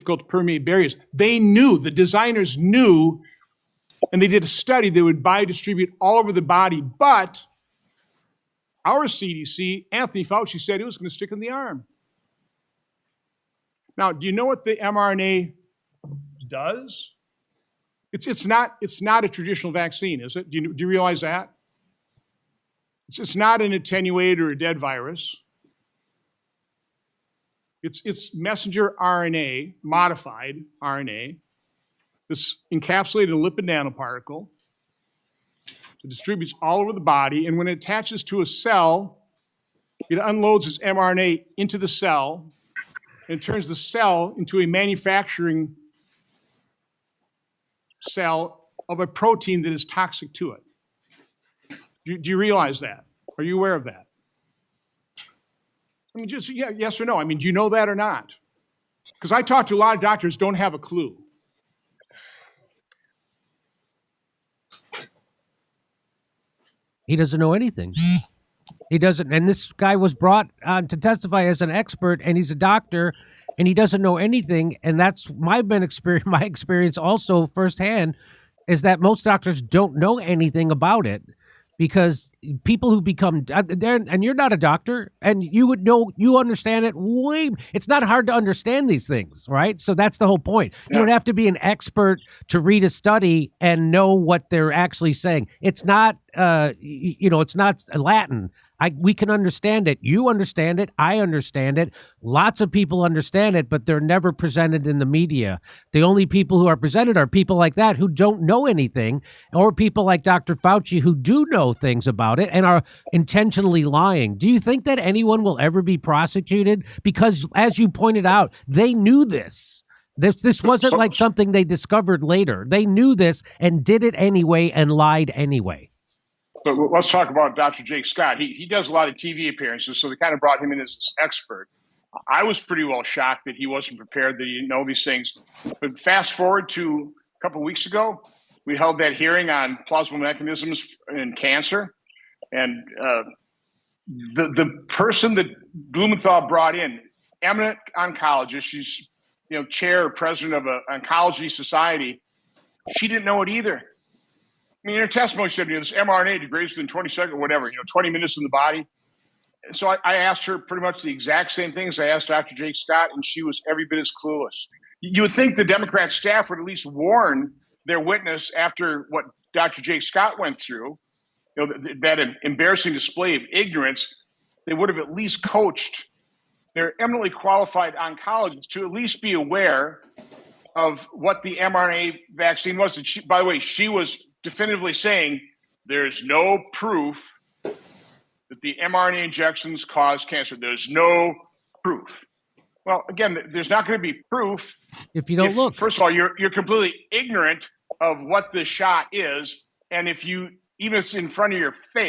difficult to permeate barriers. They knew, the designers knew, and they did a study that would biodistribute all over the body, but our CDC, Anthony Fauci, said it was going to stick in the arm. Now, do you know what the mRNA does? It's not a traditional vaccine, is it? Do you realize that? It's not an attenuated or a dead virus. It's messenger RNA, modified RNA, that's encapsulated in a lipid nanoparticle. It distributes all over the body, and when it attaches to a cell, it unloads its mRNA into the cell and turns the cell into a manufacturing cell of a protein that is toxic to it. Do you realize that? Are you aware of that? I mean, just yes or no. I mean, do you know that or not? Because I talk to a lot of doctors who don't have a clue. He doesn't know anything. He doesn't. And this guy was brought on to testify as an expert, and he's a doctor, and he doesn't know anything. And that's my experience also firsthand is that most doctors don't know anything about it. Because people who become there, and you're not a doctor, and you would know, you understand it it's not hard to understand these things, right? So that's the whole point. Yeah. You don't have to be an expert to read a study and know what they're actually saying. It's not, it's not Latin. We can understand it. You understand it. I understand it. Lots of people understand it, but they're never presented in the media. The only people who are presented are people like that who don't know anything, or people like Dr. Fauci who do know things about it and are intentionally lying. Do you think that anyone will ever be prosecuted? Because, as you pointed out, they knew this. This wasn't like something they discovered later. They knew this and did it anyway and lied anyway. So let's talk about Dr. Jake Scott. He does a lot of TV appearances, so they kind of brought him in as this expert. I was pretty well shocked that he wasn't prepared, that he didn't know these things. But fast forward to a couple of weeks ago, we held that hearing on plausible mechanisms in cancer. And the person that Blumenthal brought in, eminent oncologist, she's chair or president of an oncology society, she didn't know it either. I mean, in her testimony, she said, this mRNA degrades within 20 seconds or whatever, 20 minutes in the body. So I asked her pretty much the exact same things I asked Dr. Jake Scott, and she was every bit as clueless. You would think the Democrat staff would at least warn their witness after what Dr. Jake Scott went through, that embarrassing display of ignorance. They would have at least coached their eminently qualified oncologists to at least be aware of what the mRNA vaccine was. And she, by the way, she was definitively saying there's no proof that the mRNA injections cause cancer. There's no proof. Well, again, there's not going to be proof if you don't look. First of all, you're completely ignorant of what the shot is, and if you even if it's in front of your face.